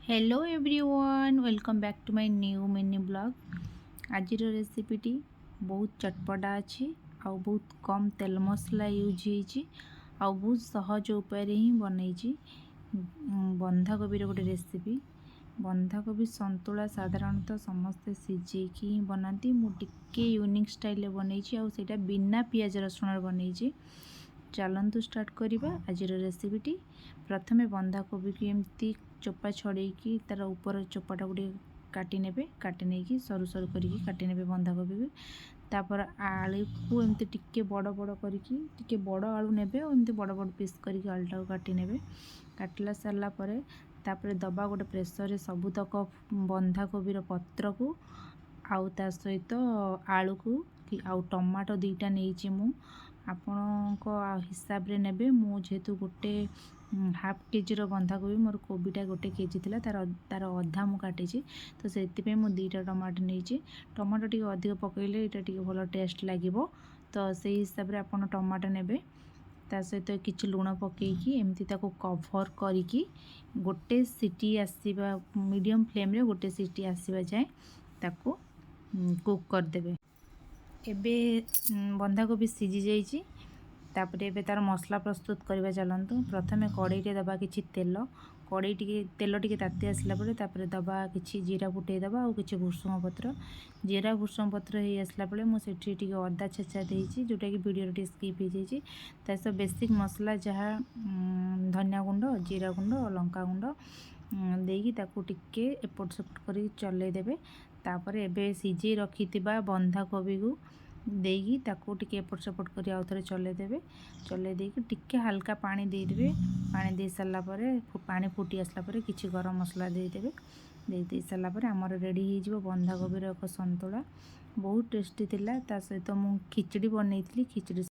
Hello everyone welcome back to my new mini blog. आज रेसिपीटी बहुत चटपटा अच्छी आउ बहुत कम तेल मसला यूज होती बहुत सहज उपाय ही बनई। बंधाकोबी गोटे रेसिपी बंधाकोबी संतुला साधारणतः समस्ते सिझेकी ही बनाती। मुझे यूनिक स्टाइल बनई आउटा बिना पियाज रसुण बनई। चलतु स्टार्ट करवा आज रेसिपीटी। प्रथमे बंधाकोबी को एमती चोपा छड़ेकी तार ऊपर चोपाटा गोटे काटी नेबे। काटी नहीं सरू सरू करके काटी नेबे बंधाकोबी को। तापर आलू को एमती टिके बड़ बड़ करके टिके बड़ आलू नेबे और एमती बड़ बड़ पीस करके आलूटा को काटी नेबे। काटला सारा पर तापर दबा गोटे प्रेसर रे सबुतक बंधाकोबीर पत्र को आउ ता सहित आलू को आउ टमाटो दुईटा नहीं मु आपण हिसाब रे नेबे। मु जेहेतु गोटे हाफ केजी बंधाकोबी मोर कोबीटा गोटे केजी थिला तार अधा मु काटी तो से दुईटा टमाटो नहीं। टमाटो टी अधिक पकईले ये भल टेस्ट लगे तो से हिसाब रे आपण टमाटो नेबे। ता सहित किछि लुण पकईकी एमती ताको कभर करिकी गोटे सीटी आसीबा मीडियम फ्लेम रे गोटे सीटी आसीबा जाए ताको कुक कर देबे। एबे बंधाकोबी सिझी जाइए। तापर एबे तार मसला प्रस्तुत करवा चलतु। प्रथमे कड़ाई रे दबा किछि तेल। कड़ाई तेल टिके ताती आसला परे तापर दबा किछि जीरा फुटई दबा और किछि भुसुंग पत्र। जीरा भुसुंग पत्र हे आसला परे मु सेठी टिके अदा छेचा देइछि जोटा कि वीडियो रे स्किप हो जाइछि। ता सब बेसिक मसला जहाँ धनिया गुंड जीरा गुंड और लंका गुंड देकी ताकू टिके एपट सेपट करी चलै देबे। तापर एबे सिझे रखिथिबा बंधाकोबी को देगी ताकू टिके एपट सेपट करी आउ थरे चलै देबे। चलै देकी टिके हल्का पानी दे देबे। पानी दे सारला परे पानी फुटी आसला परे किछि गरम मसला दे देबे। दे सारला परे हमर रेडी हो जिवो बंधाकोबीर एक संतुला। बहुत टेस्टी थिला। ता सहित मु खिचड़ी बनैथिली। खिचड़ी